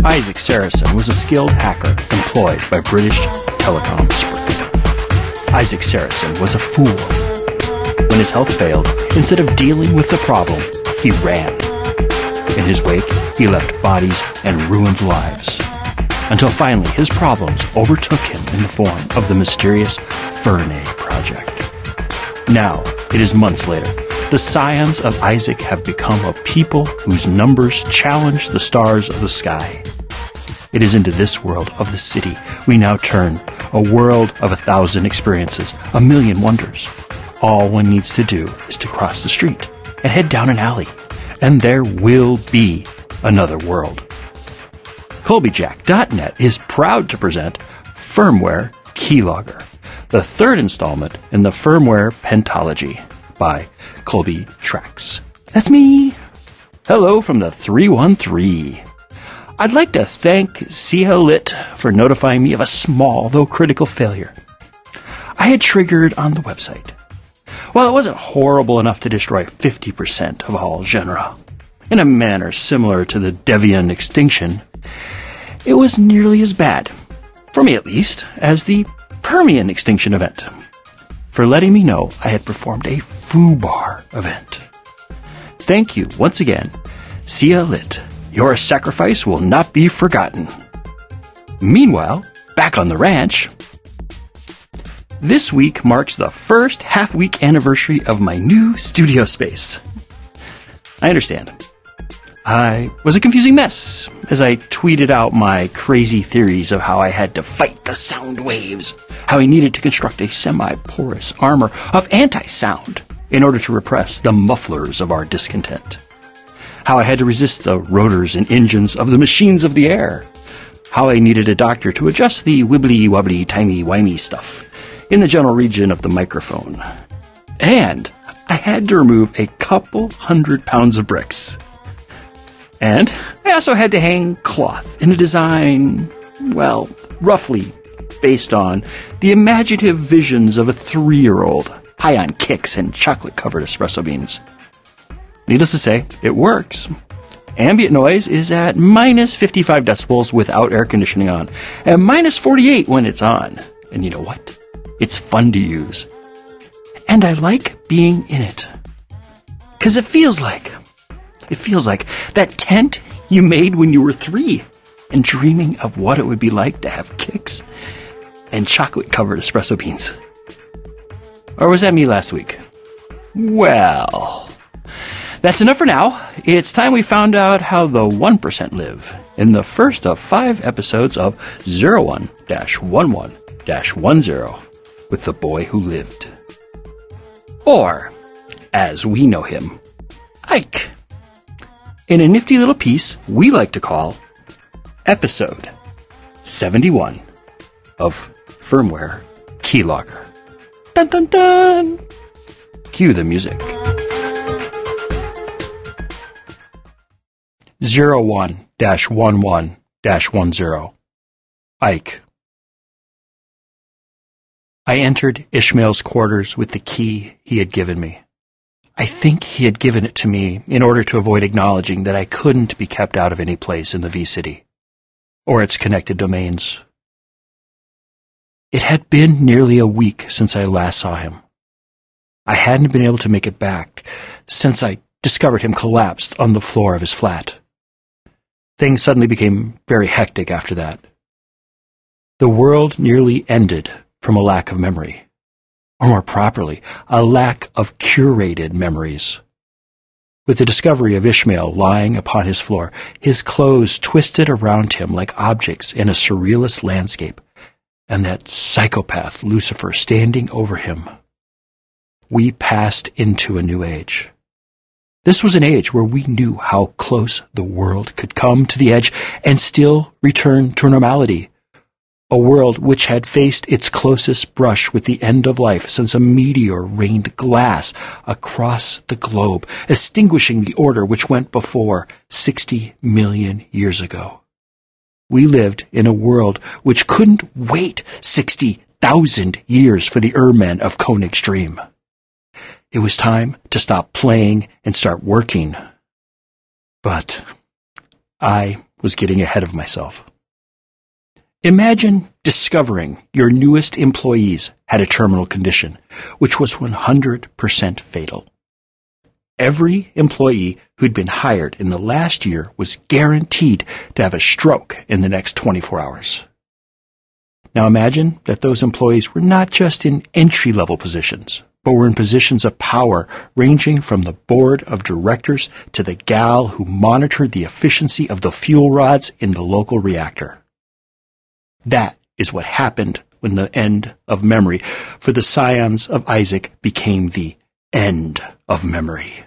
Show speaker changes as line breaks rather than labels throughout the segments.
Isaac Sarason was a skilled hacker employed by British Telecom-Sprint. Isaac Sarason was a fool. When his health failed, instead of dealing with the problem, he ran. In his wake, he left bodies and ruined lives. Until finally his problems overtook him in the form of the mysterious Firmware project. Now, it is months later. The scions of Isaac have become a people whose numbers challenge the stars of the sky. It is into this world of the city we now turn, a world of 1,000 experiences, 1,000,000 wonders. All one needs to do is to cross the street and head down an alley, and there will be another world. Colbyjack.net is proud to present Firmware Keylogger, the third installment in the Firmware Pentology by Colbytrax. That's me. Hello from the 313. I'd like to thank Hijacked for notifying me of a small, though critical failure I had triggered on the website. While it wasn't horrible enough to destroy 50% of all genre, in a manner similar to the Devian extinction, it was nearly as bad, for me at least, as the Permian extinction event, for letting me know I had performed a foobar event. Thank you once again, Hijacked. Your sacrifice will not be forgotten. Meanwhile, back on the ranch, this week marks the first half-week anniversary of my new studio space. I understand. I was a confusing mess as I tweeted out my crazy theories of how I had to fight the sound waves, how I needed to construct a semi-porous armor of anti-sound in order to repress the mufflers of our discontent, how I had to resist the rotors and engines of the machines of the air, how I needed a doctor to adjust the wibbly-wobbly, timey-wimey stuff in the general region of the microphone, and I had to remove a couple 100 pounds of bricks. And I also had to hang cloth in a design, well, roughly based on the imaginative visions of a 3-year-old, high on kicks and chocolate-covered espresso beans. Needless to say, it works. Ambient noise is at minus 55 decibels without air conditioning on, and minus 48 when it's on. And you know what? It's fun to use. And I like being in it. 'Cause it feels like that tent you made when you were 3 and dreaming of what it would be like to have kicks and chocolate-covered espresso beans. Or was that me last week? Well, that's enough for now. It's time we found out how the 1% live in the first of 5 episodes of 01-11-10 with the boy who lived. Or, as we know him, Ike. In a nifty little piece we like to call Episode 71 of Firmware Keylogger. Dun dun dun! Cue the music. 01-11-10 Ike. I entered Ishmael's quarters with the key he had given me. I think he had given it to me in order to avoid acknowledging that I couldn't be kept out of any place in the V-City, or its connected domains. It had been nearly a week since I last saw him. I hadn't been able to make it back since I discovered him collapsed on the floor of his flat. Things suddenly became very hectic after that. The world nearly ended from a lack of memory. Or more properly, a lack of curated memories. With the discovery of Ishmael lying upon his floor, his clothes twisted around him like objects in a surrealist landscape, and that psychopath Lucifer standing over him, we passed into a new age. This was an age where we knew how close the world could come to the edge and still return to normality. A world which had faced its closest brush with the end of life since a meteor rained glass across the globe, extinguishing the order which went before 60 million years ago. We lived in a world which couldn't wait 60,000 years for the Urmen of Koenig's dream. It was time to stop playing and start working. But I was getting ahead of myself. Imagine discovering your newest employees had a terminal condition, which was 100% fatal. Every employee who'd been hired in the last year was guaranteed to have a stroke in the next 24 hours. Now imagine that those employees were not just in entry-level positions, but were in positions of power ranging from the board of directors to the gal who monitored the efficiency of the fuel rods in the local reactor. That is what happened when the end of memory for the scions of Isaac became the end of memory.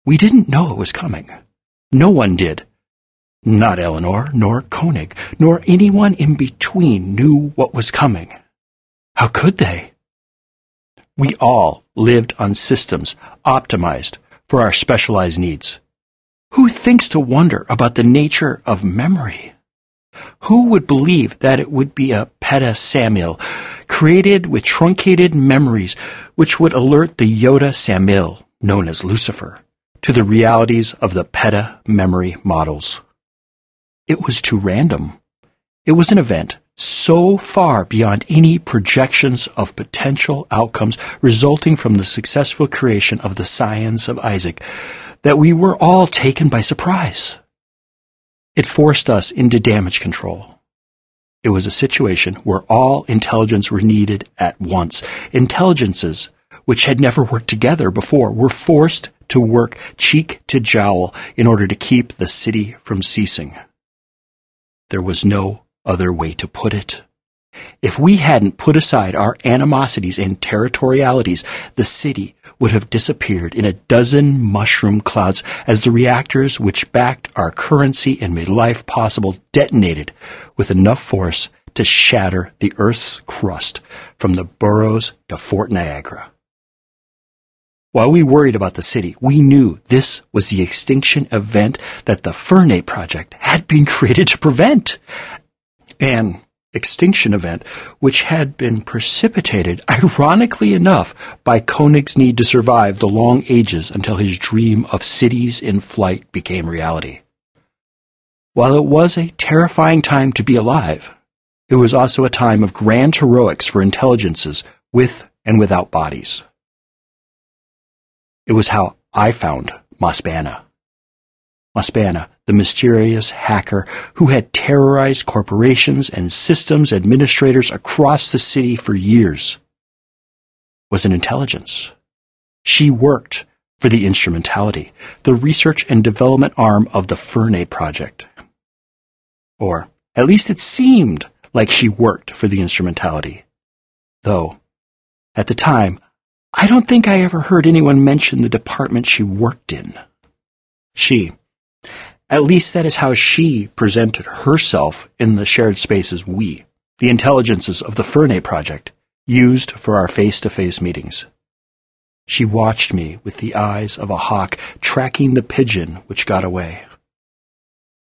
We didn't know it was coming. No one did. Not Eleanor, nor Koenig, nor anyone in between knew what was coming. How could they? We all lived on systems optimized for our specialized needs. Who thinks to wonder about the nature of memory? Who would believe that it would be a Peta Samuel, created with truncated memories, which would alert the Yoda Samuel, known as Lucifer, to the realities of the Peta memory models? It was too random. It was an event so far beyond any projections of potential outcomes resulting from the successful creation of the scions of Isaac that we were all taken by surprise. It forced us into damage control. It was a situation where all intelligence were needed at once. Intelligences which had never worked together before were forced to work cheek to jowl in order to keep the city from ceasing. There was no other way to put it. If we hadn't put aside our animosities and territorialities, the city would have disappeared in a dozen mushroom clouds as the reactors which backed our currency and made life possible detonated with enough force to shatter the Earth's crust from the Burrows to Fort Niagara. While we worried about the city, we knew this was the extinction event that the Firmware Project had been created to prevent. An extinction event which had been precipitated, ironically enough, by Koenig's need to survive the long ages until his dream of cities in flight became reality. While it was a terrifying time to be alive, it was also a time of grand heroics for intelligences with and without bodies. It was how I found Mospana. Mospana, the mysterious hacker who had terrorized corporations and systems administrators across the city for years, was an intelligence. She worked for the Instrumentality, the research and development arm of the Firmware Project. Or, at least it seemed like she worked for the Instrumentality. Though, at the time, I don't think I ever heard anyone mention the department she worked in. At least that is how she presented herself in the shared spaces we, the intelligences of the Firmware Project, used for our face-to-face meetings. She watched me with the eyes of a hawk tracking the pigeon which got away.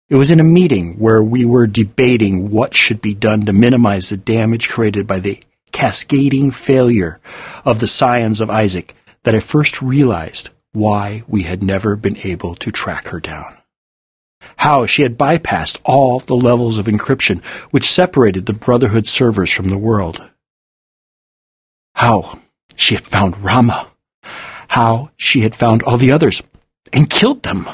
It was in a meeting where we were debating what should be done to minimize the damage created by the cascading failure of the scions of Isaac that I first realized why we had never been able to track her down. How she had bypassed all the levels of encryption which separated the Brotherhood servers from the world. How she had found Rama. How she had found all the others and killed them.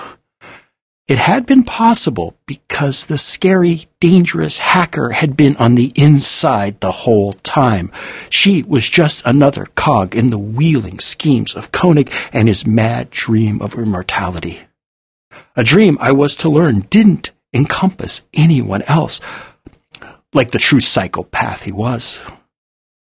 It had been possible because the scary, dangerous hacker had been on the inside the whole time. She was just another cog in the wheeling schemes of Koenig and his mad dream of immortality. A dream I was to learn didn't encompass anyone else, like the true psychopath he was.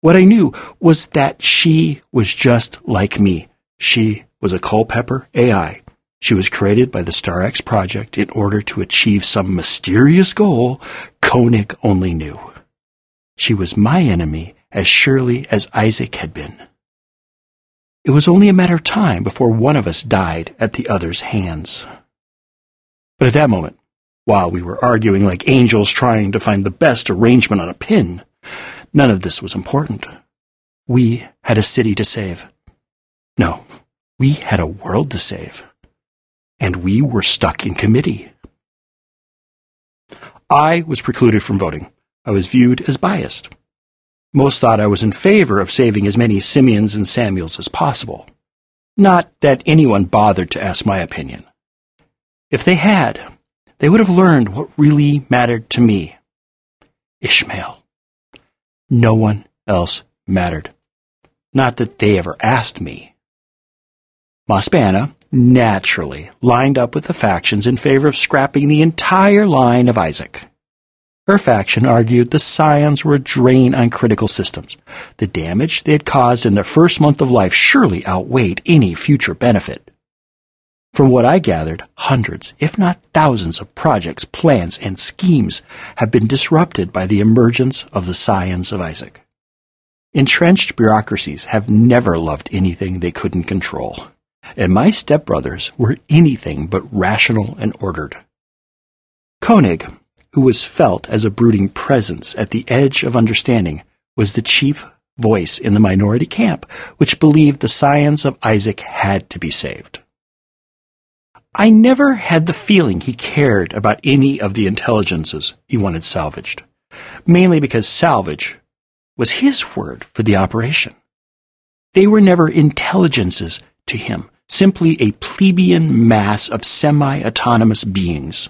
What I knew was that she was just like me. She was a Culpeper AI. She was created by the StarX project in order to achieve some mysterious goal Koenig only knew. She was my enemy as surely as Isaac had been. It was only a matter of time before one of us died at the other's hands. But at that moment, while we were arguing like angels trying to find the best arrangement on a pin, none of this was important. We had a city to save. No, we had a world to save. And we were stuck in committee. I was precluded from voting. I was viewed as biased. Most thought I was in favor of saving as many Simeons and Samuels as possible. Not that anyone bothered to ask my opinion. If they had, they would have learned what really mattered to me. Ishmael. No one else mattered. Not that they ever asked me. Mosbana, naturally, lined up with the factions in favor of scrapping the entire line of Isaac. Her faction argued the Scions were a drain on critical systems. The damage they had caused in their first month of life surely outweighed any future benefit. From what I gathered, hundreds, if not thousands of projects, plans, and schemes have been disrupted by the emergence of the Scions of Isaac. Entrenched bureaucracies have never loved anything they couldn't control, and my stepbrothers were anything but rational and ordered. Koenig, who was felt as a brooding presence at the edge of understanding, was the chief voice in the minority camp, which believed the Scions of Isaac had to be saved. I never had the feeling he cared about any of the intelligences he wanted salvaged, mainly because salvage was his word for the operation. They were never intelligences to him, simply a plebeian mass of semi-autonomous beings.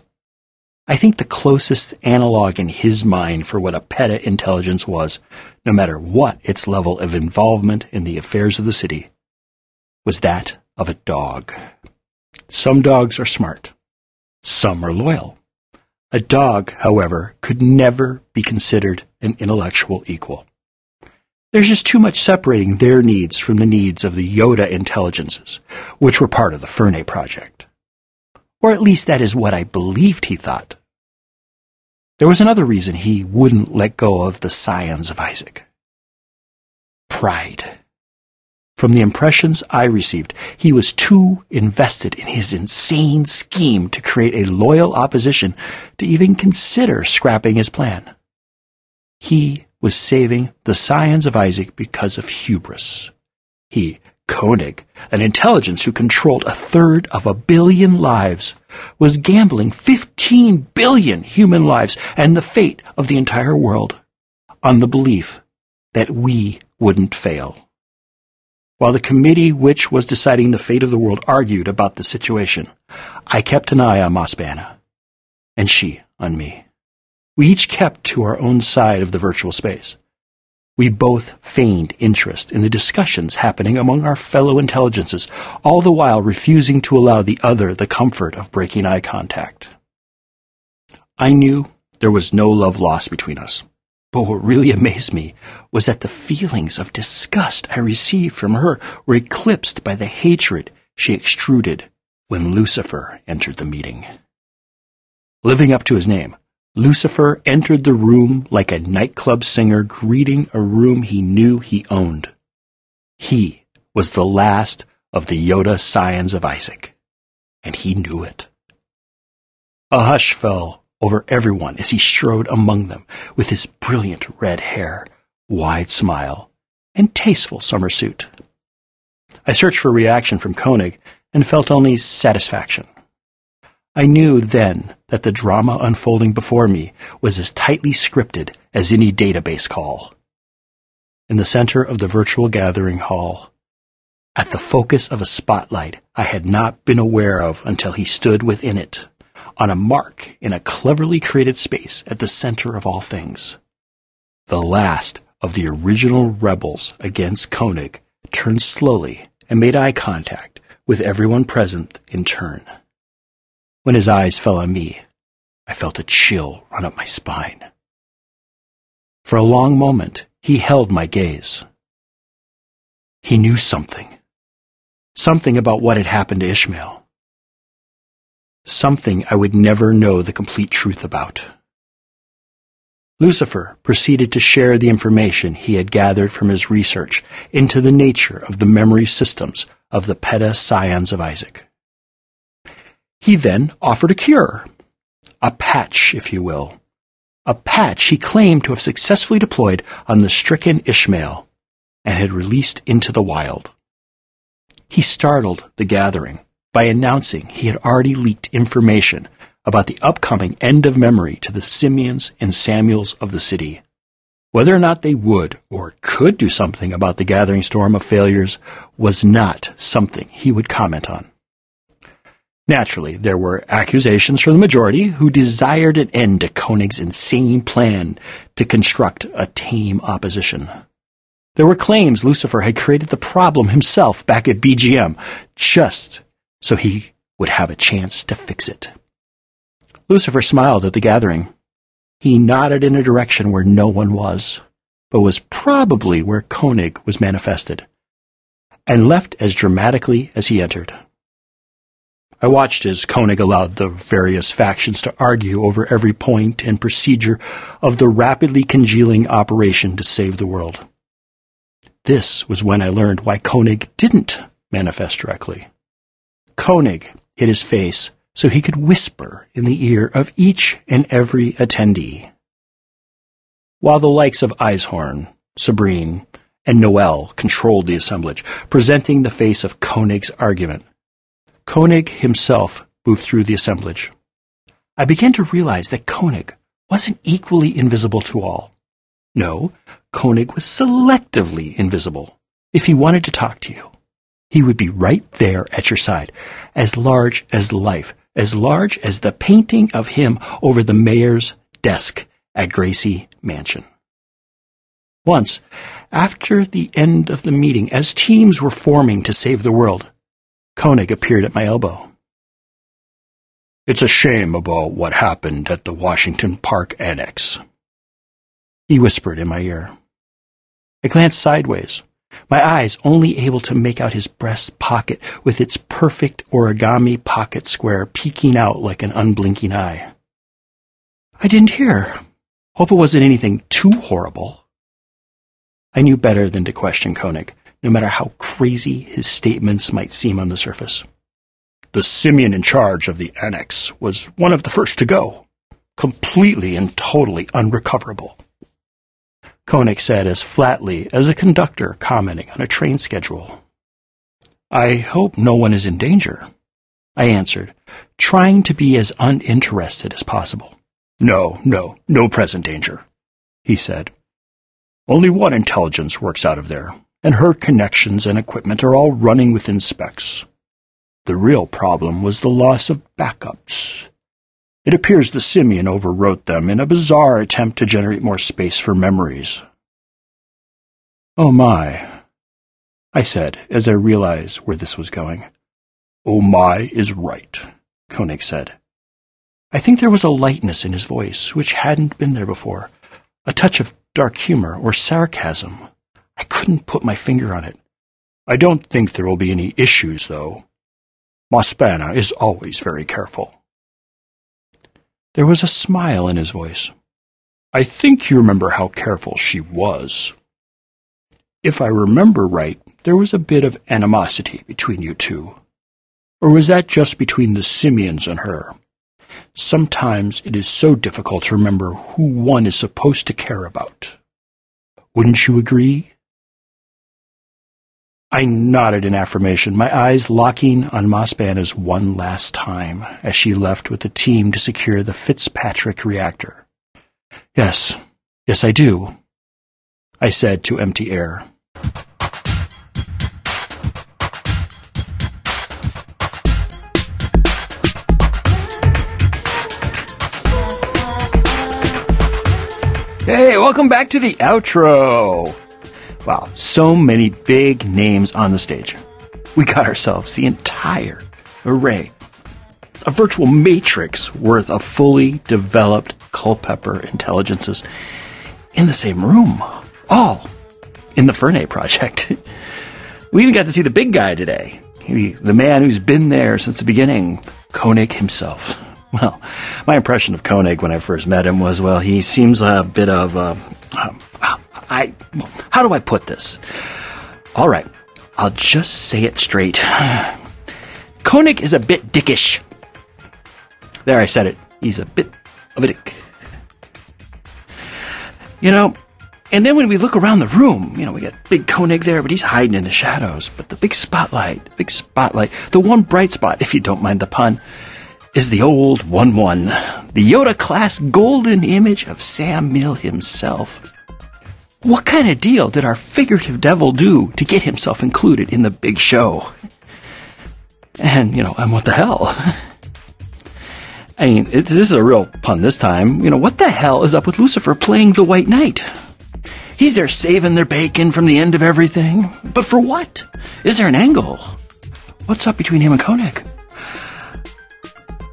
I think the closest analog in his mind for what a peta-intelligence was, no matter what its level of involvement in the affairs of the city, was that of a dog. Some dogs are smart. Some are loyal. A dog, however, could never be considered an intellectual equal. There's just too much separating their needs from the needs of the Yoda intelligences, which were part of the Ferney project. Or at least that is what I believed he thought. There was another reason he wouldn't let go of the Scions of Isaac. Pride. From the impressions I received, he was too invested in his insane scheme to create a loyal opposition to even consider scrapping his plan. He was saving the Scions of Isaac because of hubris. He, Koenig, an intelligence who controlled 1/3 of 1 billion lives, was gambling 15 billion human lives and the fate of the entire world on the belief that we wouldn't fail. While the committee which was deciding the fate of the world argued about the situation, I kept an eye on Mosbana, and she on me. We each kept to our own side of the virtual space. We both feigned interest in the discussions happening among our fellow intelligences, all the while refusing to allow the other the comfort of breaking eye contact. I knew there was no love lost between us. But what really amazed me was that the feelings of disgust I received from her were eclipsed by the hatred she extruded when Lucifer entered the meeting. Living up to his name, Lucifer entered the room like a nightclub singer greeting a room he knew he owned. He was the last of the Yoda Scions of Isaac, and he knew it. A hush fell over everyone as he strode among them with his brilliant red hair, wide smile, and tasteful summer suit. I searched for reaction from Koenig and felt only satisfaction. I knew then that the drama unfolding before me was as tightly scripted as any database call. In the center of the virtual gathering hall, at the focus of a spotlight I had not been aware of until he stood within it, on a mark in a cleverly created space at the center of all things. The last of the original rebels against Koenig turned slowly and made eye contact with everyone present in turn. When his eyes fell on me, I felt a chill run up my spine. For a long moment, he held my gaze. He knew something. Something about what had happened to Ishmael. Something I would never know the complete truth about. Lucifer proceeded to share the information he had gathered from his research into the nature of the memory systems of the Peta Scions of Isaac. He then offered a cure, a patch, if you will, a patch he claimed to have successfully deployed on the stricken Ishmael and had released into the wild. He startled the gathering by announcing he had already leaked information about the upcoming end of memory to the Simeons and Samuels of the city. Whether or not they would or could do something about the gathering storm of failures was not something he would comment on. Naturally, there were accusations from the majority who desired an end to Koenig's insane plan to construct a tame opposition. There were claims Lucifer had created the problem himself back at BGM, just so he would have a chance to fix it. Lucifer smiled at the gathering. He nodded in a direction where no one was, but was probably where Koenig was manifested, and left as dramatically as he entered. I watched as Koenig allowed the various factions to argue over every point and procedure of the rapidly congealing operation to save the world. This was when I learned why Koenig didn't manifest directly. Koenig hid his face so he could whisper in the ear of each and every attendee. While the likes of Eishorn, Sabrine, and Noel controlled the assemblage, presenting the face of Koenig's argument, Koenig himself moved through the assemblage. I began to realize that Koenig wasn't equally invisible to all. No, Koenig was selectively invisible. If he wanted to talk to you, he would be right there at your side, as large as life, as large as the painting of him over the mayor's desk at Gracie Mansion. Once, after the end of the meeting, as teams were forming to save the world, Koenig appeared at my elbow. "It's a shame about what happened at the Washington Park Annex," he whispered in my ear. I glanced sideways, my eyes only able to make out his breast pocket with its perfect origami pocket square peeking out like an unblinking eye. "I didn't hear. Hope it wasn't anything too horrible." I knew better than to question Koenig, no matter how crazy his statements might seem on the surface. "The simian in charge of the annex was one of the first to go, completely and totally unrecoverable," Koenig said as flatly as a conductor commenting on a train schedule. "I hope no one is in danger," I answered, trying to be as uninterested as possible. No present danger," he said. "Only one intelligence works out of there, and her connections and equipment are all running within specs. The real problem was the loss of backups. It appears the simian overwrote them in a bizarre attempt to generate more space for memories." "Oh my," I said as I realized where this was going. "Oh my is right," Koenig said. I think there was a lightness in his voice which hadn't been there before, a touch of dark humor or sarcasm. I couldn't put my finger on it. "I don't think there will be any issues, though. Mospana is always very careful." There was a smile in his voice. "I think you remember how careful she was. If I remember right, there was a bit of animosity between you two. Or was that just between the simians and her? Sometimes it is so difficult to remember who one is supposed to care about. Wouldn't you agree?" I nodded in affirmation, my eyes locking on Mospana's one last time as she left with the team to secure the Fitzpatrick reactor. Yes, I do," I said to empty air. Hey, welcome back to the outro. Wow, so many big names on the stage. We got ourselves the entire array, a virtual matrix worth of fully developed Culpepper intelligences in the same room, all in the Fernet project. We even got to see the big guy today, the man who's been there since the beginning, Koenig himself. Well, my impression of Koenig when I first met him was, well, he seems a bit of how do I put this? All right, I'll just say it straight. Koenig is a bit dickish. There, I said it. He's a bit of a dick. And then when we look around the room, we got big Koenig there, but he's hiding in the shadows. But the big spotlight, the one bright spot, if you don't mind the pun, is the old 1-1, the Yoda-class golden image of Sam Mill himself. What kind of deal did our figurative devil do to get himself included in the big show? And, and what the hell? I mean, this is a real pun this time. What the hell is up with Lucifer playing the White Knight? He's there saving their bacon from the end of everything. But for what? Is there an angle? What's up between him and Koenig?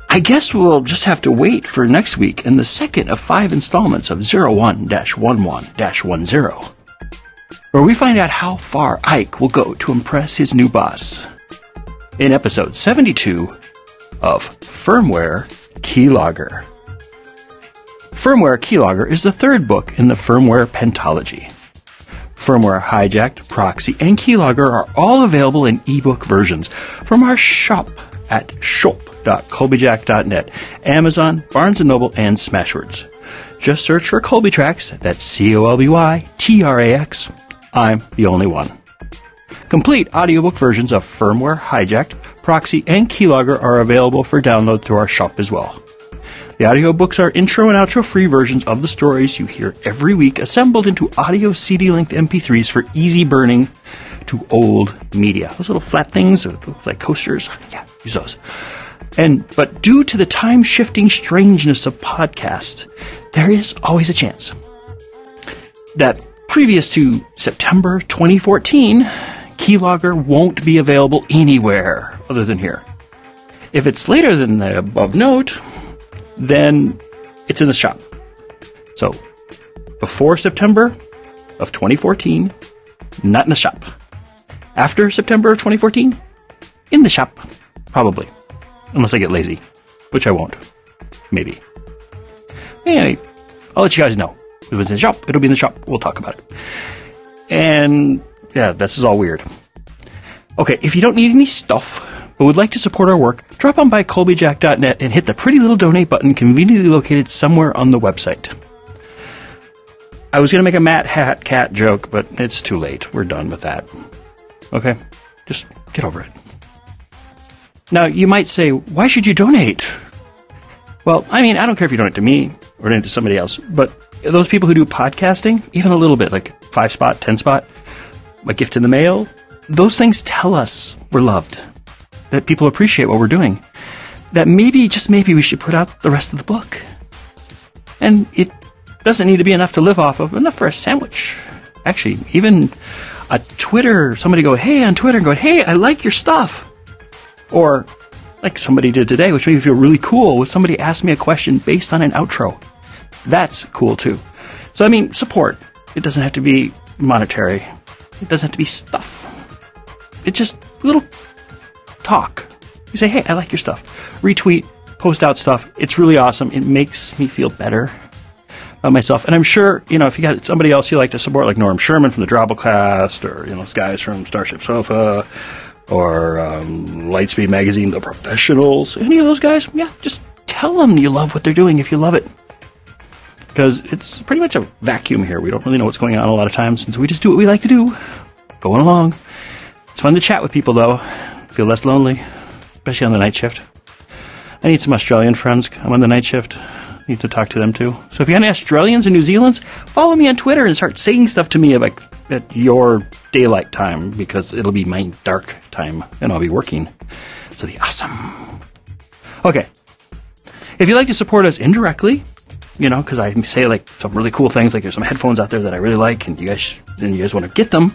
I guess we'll just have to wait for next week in the second of 5 installments of 01-11-10, where we find out how far Ike will go to impress his new boss. In episode 72 of Firmware Keylogger. Firmware Keylogger is the third book in the firmware pentology. Firmware Hijacked, Proxy, and Keylogger are all available in ebook versions from our shop at shop.Colbyjack.net, Amazon, Barnes & Noble, and Smashwords. Just search for Colbytrax, that's Colbytrax. I'm the only one. Complete audiobook versions of Firmware Hijacked, Proxy, and Keylogger are available for download through our shop as well. The audiobooks are intro and outro free versions of the stories you hear every week, assembled into audio CD-length MP3s for easy burning to old media. Those little flat things, like coasters, yeah, use those. But due to the time-shifting strangeness of podcasts, there is always a chance that previous to September 2014, Keylogger won't be available anywhere other than here. If it's later than the above note, then it's in the shop. So, before September of 2014, not in the shop. After September of 2014, in the shop, probably. Unless I get lazy, which I won't. Maybe. Anyway, I'll let you guys know. If it's in the shop, it'll be in the shop. We'll talk about it. And, yeah, this is all weird. Okay, if you don't need any stuff, but would like to support our work, drop on by Colbyjack.net and hit the pretty little donate button conveniently located somewhere on the website. I was going to make a Matt Hat Cat joke, but it's too late. We're done with that. Okay? Just get over it. Now, you might say, why should you donate? Well, I mean, I don't care if you donate to me or donate to somebody else, but those people who do podcasting, even a little bit, like 5-spot, 10-spot, a gift in the mail, those things tell us we're loved, that people appreciate what we're doing, that maybe, just maybe, we should put out the rest of the book. And it doesn't need to be enough to live off of, enough for a sandwich. Actually, even a Twitter, somebody go, hey, on Twitter, and go, hey, I like your stuff. Or, like somebody did today, which made me feel really cool, was somebody asked me a question based on an outro. That's cool, too. So, I mean, support. It doesn't have to be monetary. It doesn't have to be stuff. It's just a little talk. You say, hey, I like your stuff. Retweet, post out stuff. It's really awesome. It makes me feel better about myself. And I'm sure, if you got somebody else you like to support, like Norm Sherman from the Drabblecast, or, guys from Starship Sofa, or Lightspeed Magazine, The Professionals, any of those guys, yeah, just tell them you love what they're doing if you love it. Because it's pretty much a vacuum here. We don't really know what's going on a lot of times, since we just do what we like to do, going along. It's fun to chat with people, though. Feel less lonely, especially on the night shift. I need some Australian friends. I'm on the night shift. Need to talk to them, too. So if you have any Australians and New Zealanders, follow me on Twitter and start saying stuff to me about at your daylight time, because it'll be my dark time, and I'll be working. So it'll be awesome. Okay. If you'd like to support us indirectly, because I say like some really cool things, like there's some headphones out there that I really like, and you guys want to get them,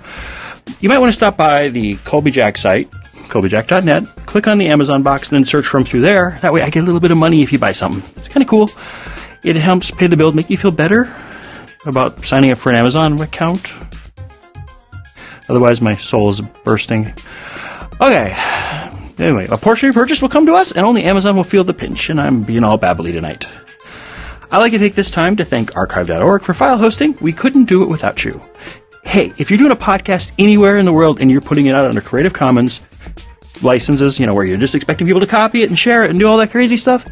you might want to stop by the Colbyjack site, Colbyjack.net, click on the Amazon box, and then search for them through there. That way I get a little bit of money if you buy something. It's kind of cool. It helps pay the bill, make you feel better about signing up for an Amazon account. Otherwise, my soul is bursting. Okay. Anyway, a portion of your purchase will come to us, and only Amazon will feel the pinch, and I'm being all babbly tonight. I'd like to take this time to thank archive.org for file hosting. We couldn't do it without you. Hey, if you're doing a podcast anywhere in the world and you're putting it out under Creative Commons licenses, where you're just expecting people to copy it and share it and do all that crazy stuff,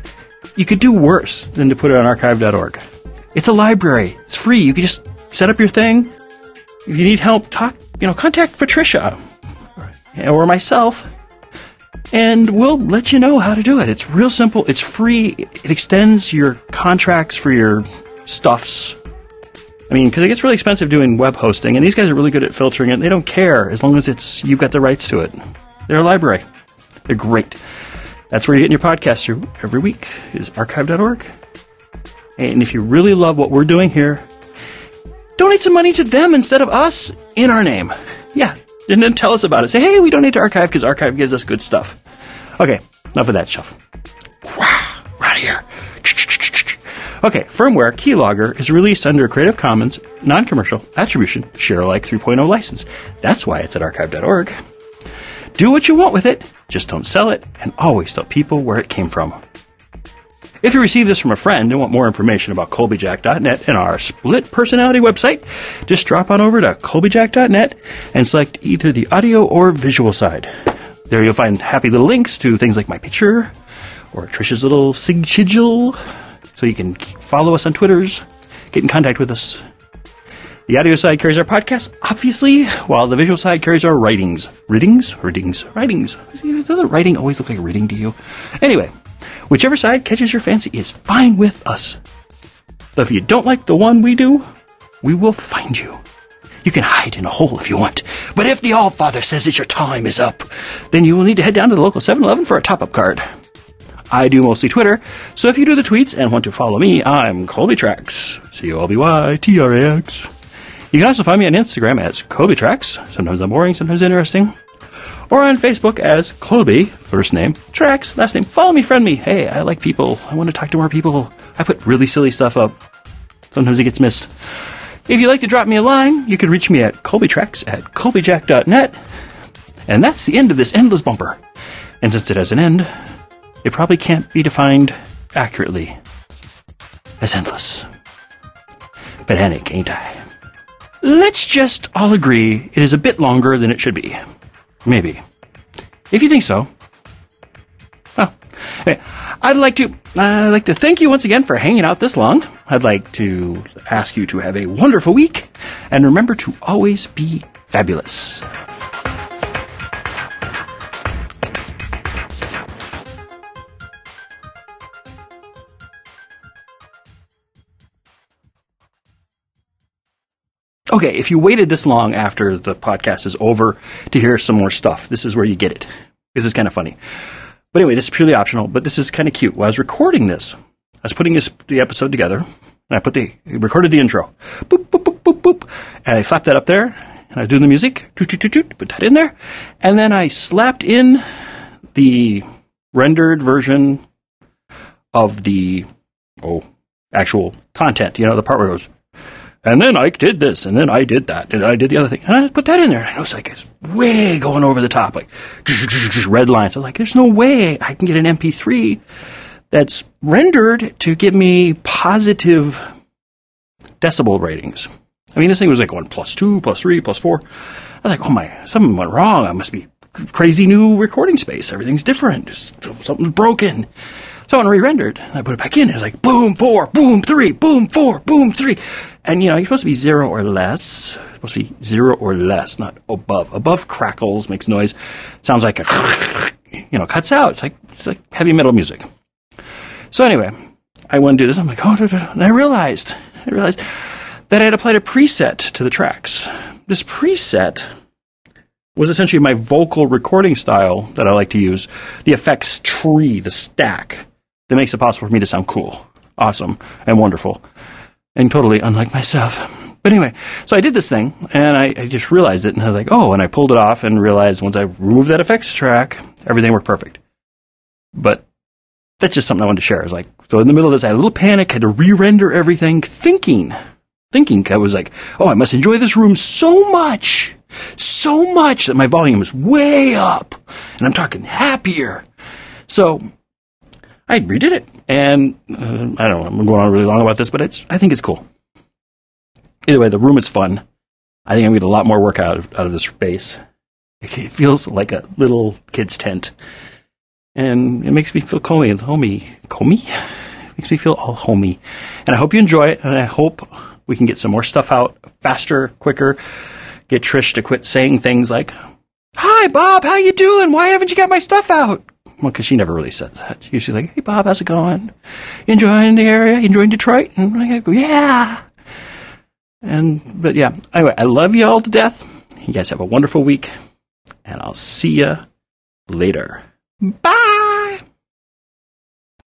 you could do worse than to put it on archive.org. It's a library. It's free. You can just set up your thing. If you need help, contact Patricia or myself, and we'll let you know how to do it. It's real simple. It's free. It extends your contracts for your stuffs. I mean, because it gets really expensive doing web hosting, and these guys are really good at filtering it. They don't care as long as you've got the rights to it. They're a library. They're great. That's where you're getting your podcast through every week, is archive.org. And if you really love what we're doing here, donate some money to them instead of us in our name. Yeah, and then tell us about it. Say, hey, we donate to Archive because Archive gives us good stuff. Okay, enough of that stuff. We're out of here. Okay, firmware Keylogger is released under Creative Commons, non-commercial, attribution, share-alike 3.0 license. That's why it's at archive.org. Do what you want with it, just don't sell it, and always tell people where it came from. If you receive this from a friend and want more information about Colbyjack.net and our split personality website, just drop on over to Colbyjack.net and select either the audio or visual side. There you'll find happy little links to things like my picture or Trish's little sigil, so you can follow us on Twitters, get in contact with us. The audio side carries our podcast, obviously, while the visual side carries our writings. Writings? Doesn't writing always look like reading to you? Anyway, whichever side catches your fancy is fine with us. So if you don't like the one we do, we will find you. You can hide in a hole if you want. But if the Allfather says that your time is up, then you will need to head down to the local 7-Eleven for a top-up card. I do mostly Twitter, so if you do the tweets and want to follow me, I'm Colbytrax. Colbytrax. You can also find me on Instagram as Colbytrax. Sometimes I'm boring, sometimes interesting. Or on Facebook as Colby, first name, Trax, last name. Follow me, friend me. Hey, I like people. I want to talk to more people. I put really silly stuff up. Sometimes it gets missed. If you'd like to drop me a line, you can reach me at Colbytrax at Colbyjack.net. And that's the end of this endless bumper. And since it has an end, it probably can't be defined accurately as endless. But Hennig, ain't I? Let's just all agree it is a bit longer than it should be. Maybe. If you think so. Well, anyway, I'd like to thank you once again for hanging out this long. I'd like to ask you to have a wonderful week, and remember to always be fabulous. Okay, if you waited this long after the podcast is over to hear some more stuff, this is where you get it. This is kind of funny. But anyway, this is purely optional, but this is kind of cute. While I was recording this, I was putting the episode together, and I recorded the intro. Boop, boop, boop, boop, boop. And I slapped that up there, and I was doing the music. Toot, toot, toot, toot, put that in there. And then I slapped in the rendered version of the actual content. You know, the part where it goes, and then I did this, and then I did that, and I did the other thing. And I put that in there, and it was like, it's way going over the top, like, red lines. I was like, there's no way I can get an MP3 that's rendered to give me positive decibel ratings. I mean, this thing was like going +2, +3, +4. I was like, oh my, something went wrong. I must be crazy new recording space. Everything's different. Something's broken. So I re-rendered, and I put it back in, and it was like, boom, 4, boom, 3, boom, 4, boom, 3. And, you know, you're supposed to be 0 or less. You're supposed to be 0 or less, not above. Above crackles, makes noise. Sounds like cuts out. It's like heavy metal music. So anyway, I went to do this. I'm like, and I realized that I had applied a preset to the tracks. This preset was essentially my vocal recording style that I like to use. The effects tree, the stack, that makes it possible for me to sound cool, awesome, and wonderful. And totally unlike myself. But anyway, so I did this thing, and I just realized it, and I was like, and I pulled it off and realized once I removed that effects track, everything worked perfect. But that's just something I wanted to share. I was like, so in the middle of this, I had a little panic, had to re-render everything, thinking, I was like, I must enjoy this room so much that my volume is way up, and I'm talking happier. So I redid it, and I don't know, I'm going on really long about this, but I think it's cool. Either way, the room is fun. I think I'm going to get a lot more work out of this space. It feels like a little kid's tent, and it makes me feel homey? It makes me feel all homey. And I hope you enjoy it, and I hope we can get some more stuff out faster, quicker, get Trish to quit saying things like, hi, "Hi, Bob, how you doing? Why haven't you got my stuff out?" Well, because she never really says that. She's usually like, "Hey, Bob, how's it going? Enjoying the area? Enjoying Detroit?" And I go, "Yeah." But yeah, anyway, I love you all to death. You guys have a wonderful week, and I'll see you later. Bye!